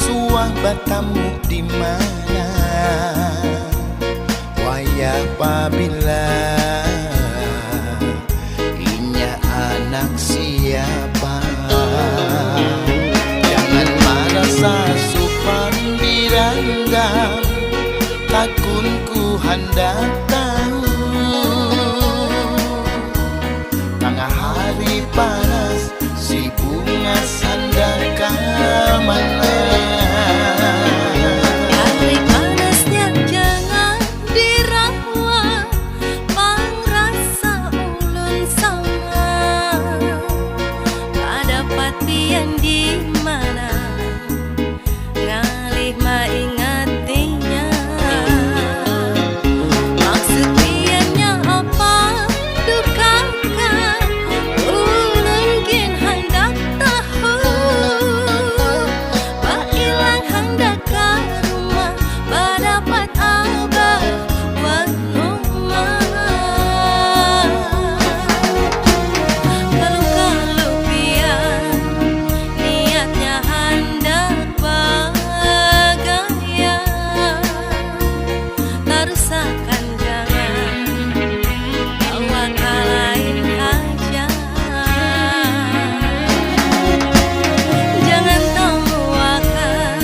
Suah batamu di mana? Wayah apabila inya anak siapa? Jangan merasa supan dirandam, takun ku hendak tahu. Tengah hari panas, si bunga sandar ke mana? Hari panasnya jangan dirawat, pang rasa ulun sama. Pada patian di mana, ngalih maingatinya. Maksud dianya apa dukakan, ulun gin hendak tahu. Pak ilang hendak ke rumah, berdapat abah wan rumah. Kalau pian niatnya hendak bagaya, tarusakan jangan bawa ke lain aja. Jangan tamuakan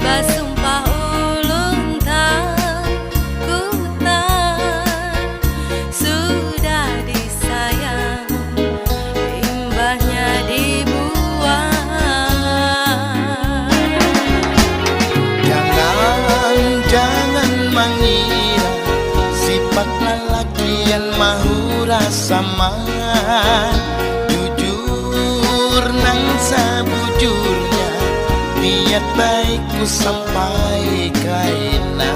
basumpah ulun takutan. Sudah disayang, imbahnya dibuang. Jangan mengira sifat lelaki yang mahu rasa man. Jujur nang sabujurnya, niat baikku sampai kaina.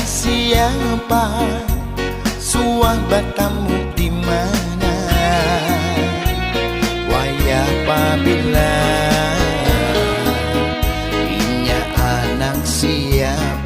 Siapa? Suah batamu di mana? Wayah apabila inya anak siapa?